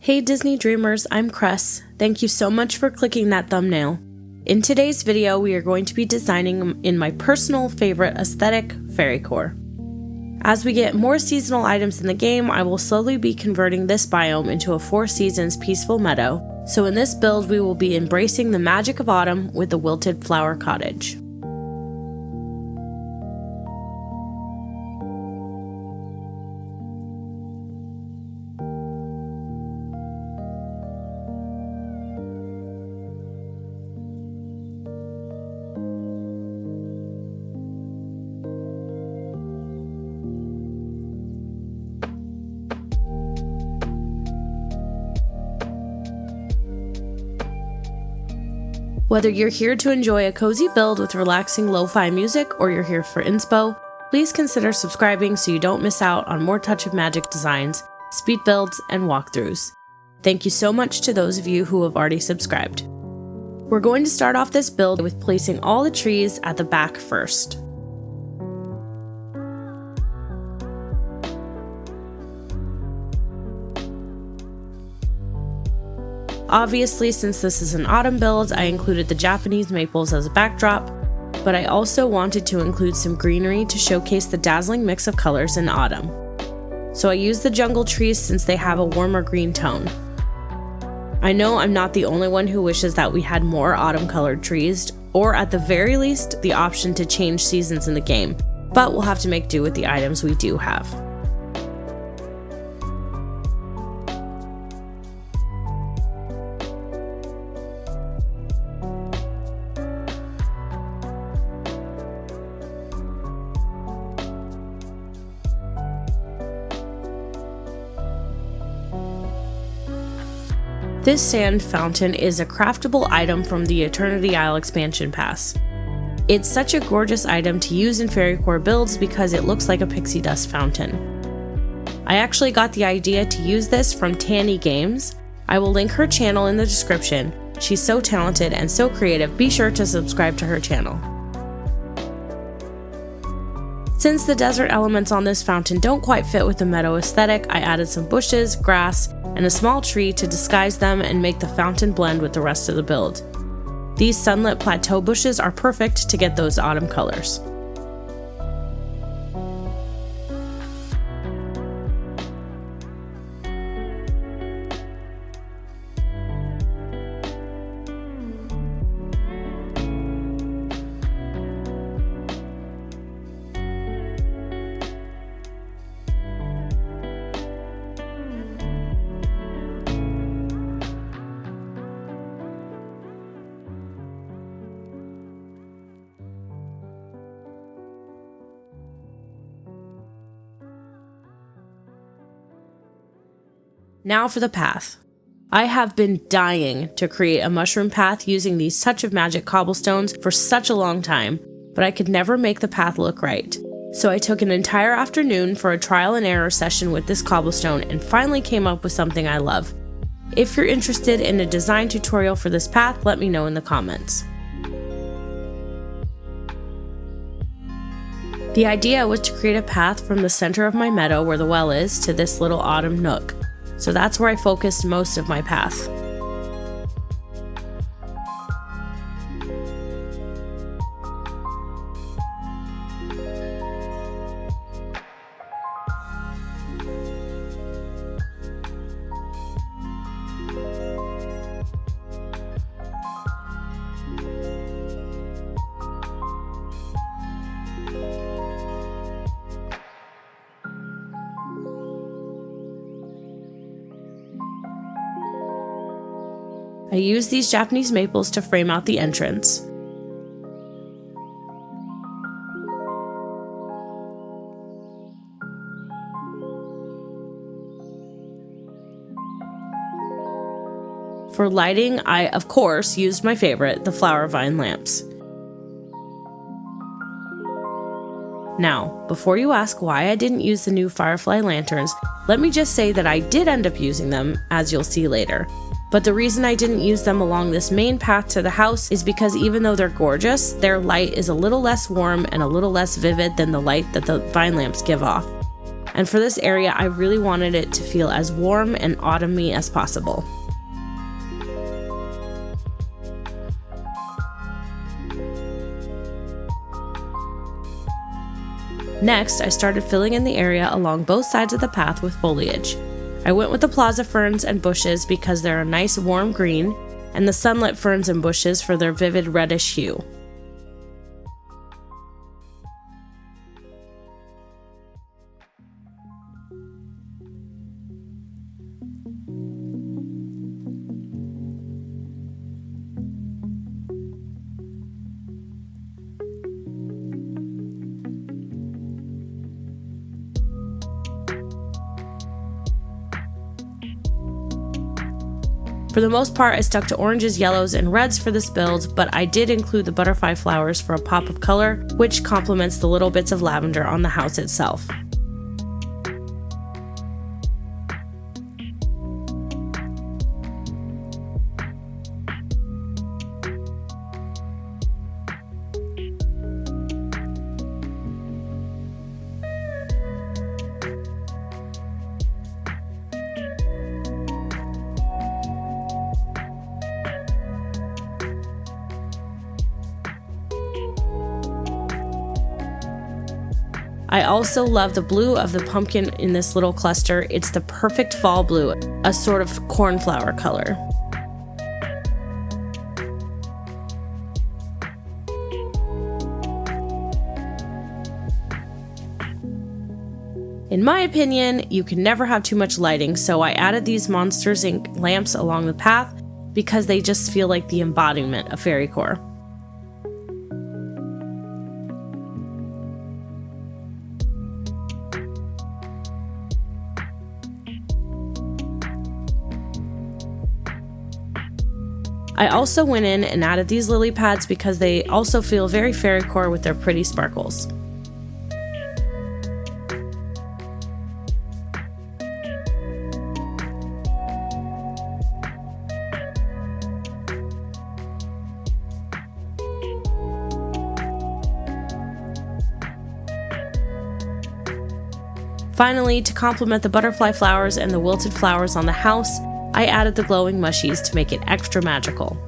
Hey Disney Dreamers, I'm Cress. Thank you so much for clicking that thumbnail. In today's video, we are going to be designing in my personal favorite aesthetic, fairycore. As we get more seasonal items in the game, I will slowly be converting this biome into a 4 seasons peaceful meadow, so in this build we will be embracing the magic of autumn with the Wilted Flower Cottage. Whether you're here to enjoy a cozy build with relaxing lo-fi music or you're here for inspo, please consider subscribing so you don't miss out on more Touch of Magic designs, speed builds, and walkthroughs. Thank you so much to those of you who have already subscribed. We're going to start off this build with placing all the trees at the back first. Obviously, since this is an autumn build, I included the Japanese maples as a backdrop, but I also wanted to include some greenery to showcase the dazzling mix of colors in autumn. So I used the jungle trees since they have a warmer green tone. I know I'm not the only one who wishes that we had more autumn colored trees, or at the very least, the option to change seasons in the game, but we'll have to make do with the items we do have. This sand fountain is a craftable item from the Eternity Isle expansion pass. It's such a gorgeous item to use in fairycore builds because it looks like a pixie dust fountain. I actually got the idea to use this from Tanny Games. I will link her channel in the description. She's so talented and so creative, be sure to subscribe to her channel. Since the desert elements on this fountain don't quite fit with the meadow aesthetic, I added some bushes, grass, and a small tree to disguise them and make the fountain blend with the rest of the build. These sunlit plateau bushes are perfect to get those autumn colors. Now for the path. I have been dying to create a mushroom path using these Touch of Magic cobblestones for such a long time, but I could never make the path look right. So I took an entire afternoon for a trial and error session with this cobblestone and finally came up with something I love. If you're interested in a design tutorial for this path, let me know in the comments. The idea was to create a path from the center of my meadow where the well is to this little autumn nook. So that's where I focused most of my path. I used these Japanese maples to frame out the entrance. For lighting, I, of course, used my favorite, the flower vine lamps. Now, before you ask why I didn't use the new firefly lanterns, let me just say that I did end up using them, as you'll see later. But the reason I didn't use them along this main path to the house is because even though they're gorgeous, their light is a little less warm and a little less vivid than the light that the vine lamps give off. and for this area I really wanted it to feel as warm and autumny as possible. Next, I started filling in the area along both sides of the path with foliage. I went with the plaza ferns and bushes because they're a nice warm green, and the sunlit ferns and bushes for their vivid reddish hue. For the most part, I stuck to oranges, yellows, and reds for this build, but I did include the butterfly flowers for a pop of color, which complements the little bits of lavender on the house itself. I also love the blue of the pumpkin in this little cluster. It's the perfect fall blue, a sort of cornflower color. In my opinion, you can never have too much lighting, so I added these Monsters Inc. lamps along the path because they just feel like the embodiment of fairycore. I also went in and added these lily pads because they also feel very fairycore with their pretty sparkles. Finally, to complement the butterfly flowers and the wilted flowers on the house, I added the glowing mushies to make it extra magical.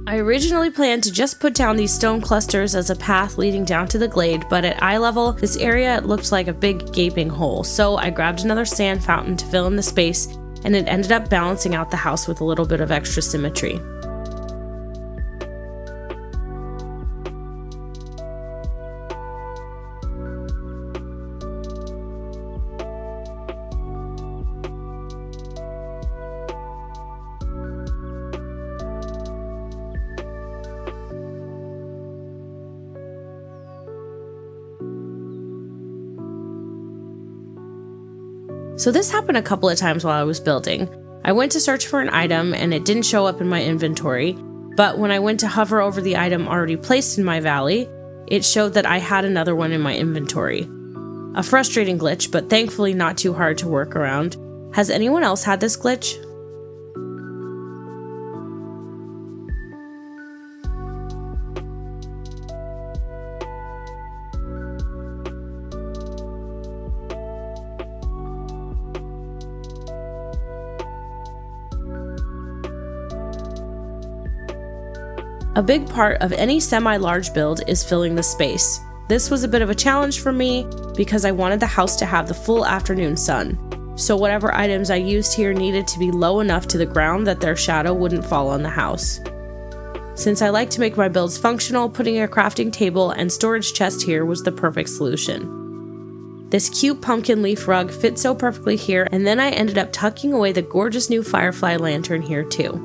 I originally planned to just put down these stone clusters as a path leading down to the glade, but at eye level, this area looked like a big gaping hole, so I grabbed another sand fountain to fill in the space, and it ended up balancing out the house with a little bit of extra symmetry. So this happened a couple of times while I was building. I went to search for an item and it didn't show up in my inventory, but when I went to hover over the item already placed in my valley, it showed that I had another one in my inventory. A frustrating glitch, but thankfully not too hard to work around. Has anyone else had this glitch? A big part of any semi-large build is filling the space. This was a bit of a challenge for me because I wanted the house to have the full afternoon sun. So whatever items I used here needed to be low enough to the ground that their shadow wouldn't fall on the house. Since I like to make my builds functional, putting a crafting table and storage chest here was the perfect solution. This cute pumpkin leaf rug fits so perfectly here, and then I ended up tucking away the gorgeous new firefly lantern here too.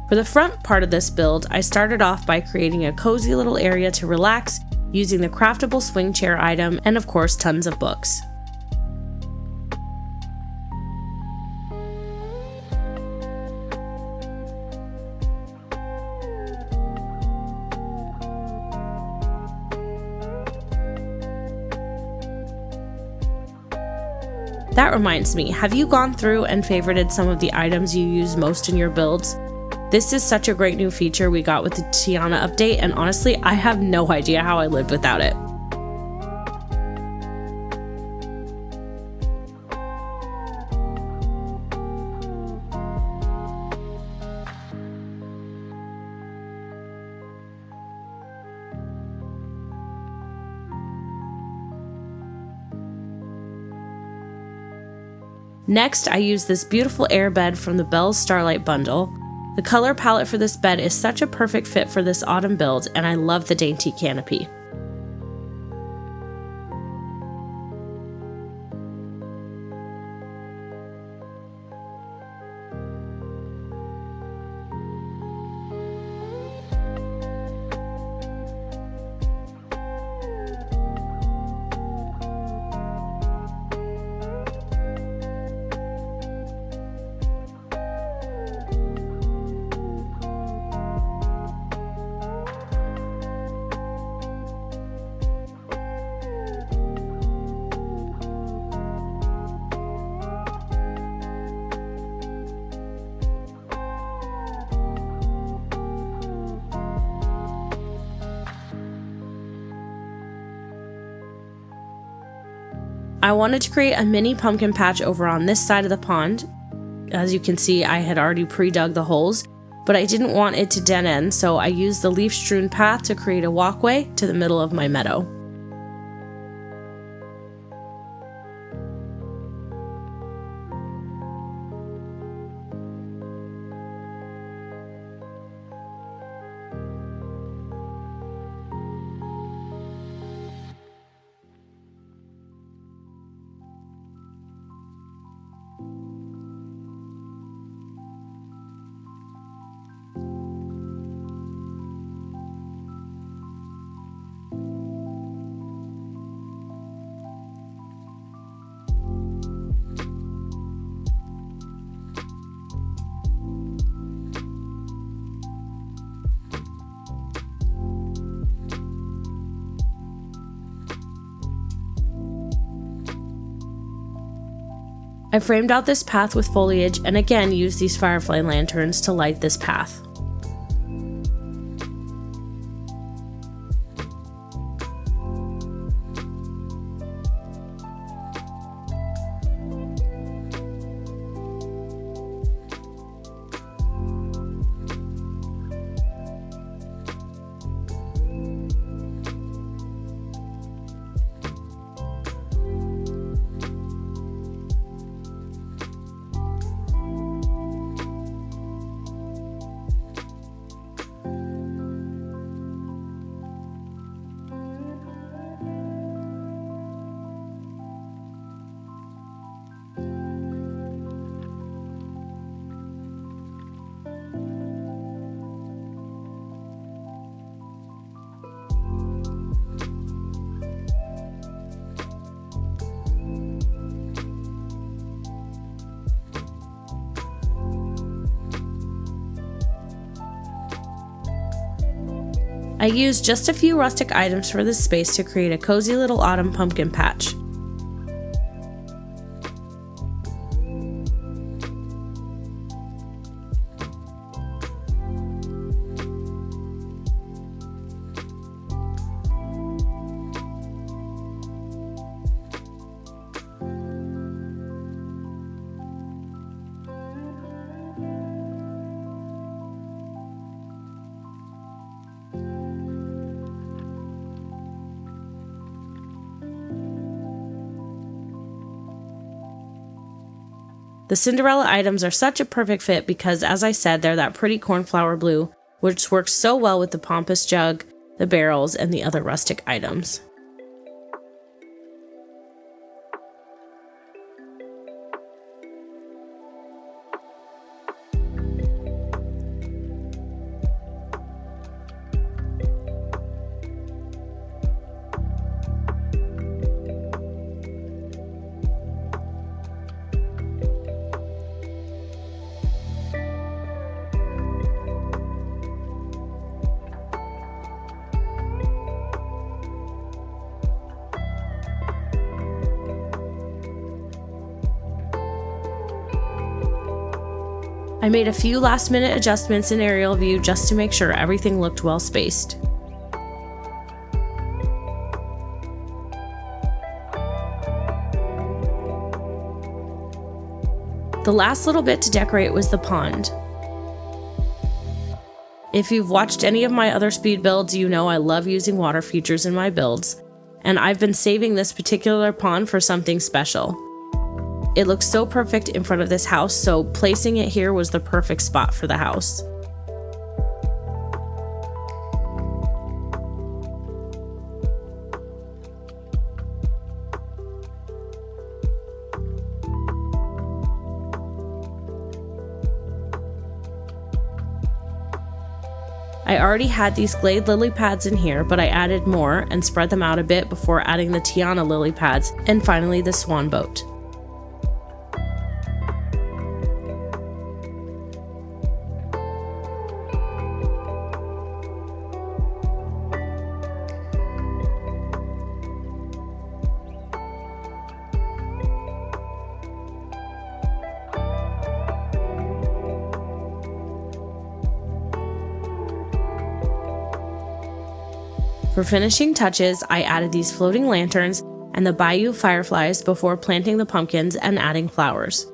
For the front part of this build, I started off by creating a cozy little area to relax using the craftable swing chair item and of course tons of books. That reminds me, have you gone through and favorited some of the items you use most in your builds? This is such a great new feature we got with the Tiana update, and honestly, I have no idea how I lived without it. Next, I use this beautiful air bed from the Belle's Starlight bundle. The color palette for this bed is such a perfect fit for this autumn build, and I love the dainty canopy. I wanted to create a mini pumpkin patch over on this side of the pond. As you can see, I had already pre-dug the holes, but I didn't want it to dead end, so I used the leaf-strewn path to create a walkway to the middle of my meadow. I framed out this path with foliage and again used these firefly lanterns to light this path. I used just a few rustic items for this space to create a cozy little autumn pumpkin patch. The Cinderella items are such a perfect fit because, as I said, they're that pretty cornflower blue, which works so well with the pompous jug, the barrels, and the other rustic items. I made a few last-minute adjustments in aerial view just to make sure everything looked well spaced. The last little bit to decorate was the pond. If you've watched any of my other speed builds, you know I love using water features in my builds, and I've been saving this particular pond for something special. It looks so perfect in front of this house, so placing it here was the perfect spot for the house. I already had these glade lily pads in here, but I added more and spread them out a bit before adding the Tiana lily pads and finally the swan boat. For finishing touches, I added these floating lanterns and the bayou fireflies before planting the pumpkins and adding flowers.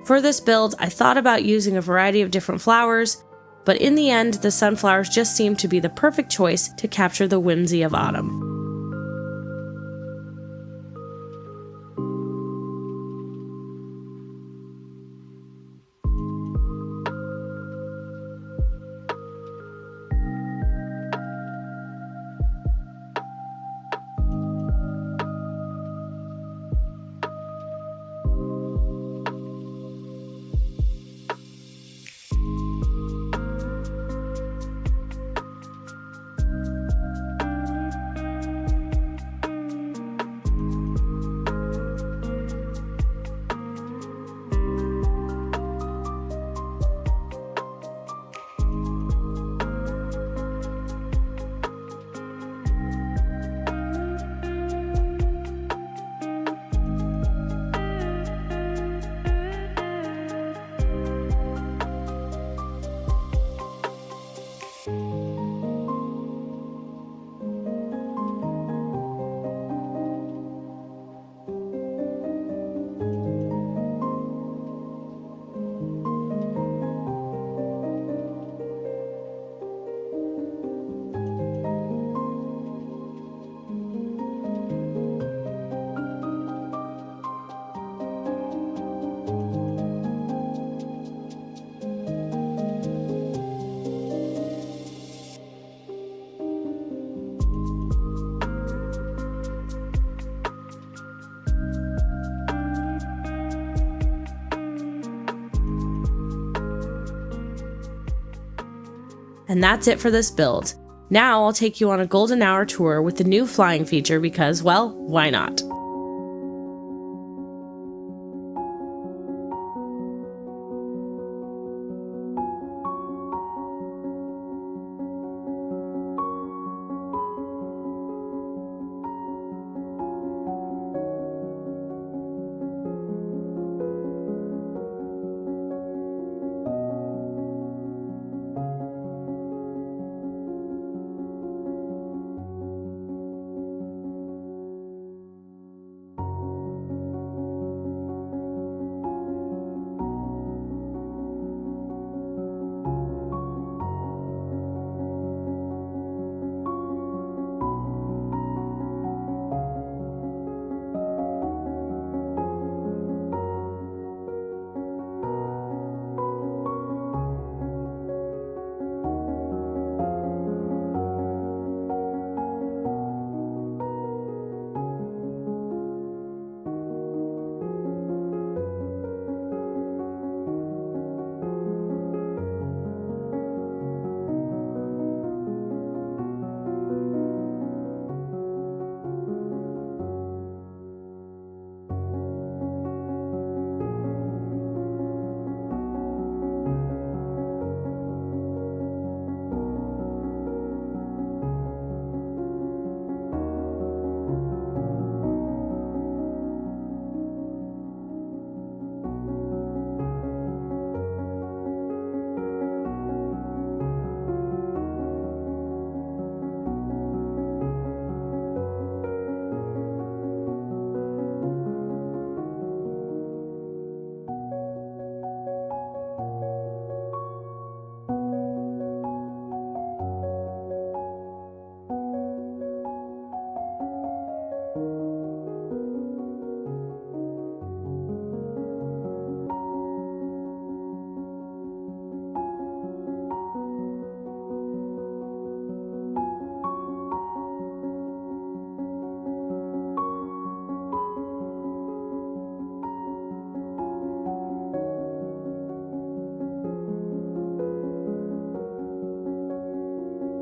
For this build, I thought about using a variety of different flowers, but in the end, the sunflowers just seemed to be the perfect choice to capture the whimsy of autumn. And that's it for this build. Now I'll take you on a golden hour tour with the new flying feature because, well, why not?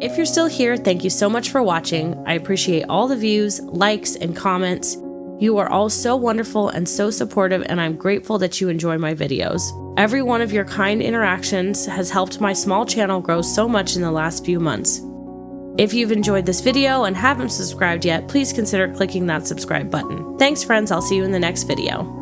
If you're still here, thank you so much for watching. I appreciate all the views, likes, and comments. You are all so wonderful and so supportive, and I'm grateful that you enjoy my videos. Every one of your kind interactions has helped my small channel grow so much in the last few months. If you've enjoyed this video and haven't subscribed yet, please consider clicking that subscribe button. Thanks friends, I'll see you in the next video.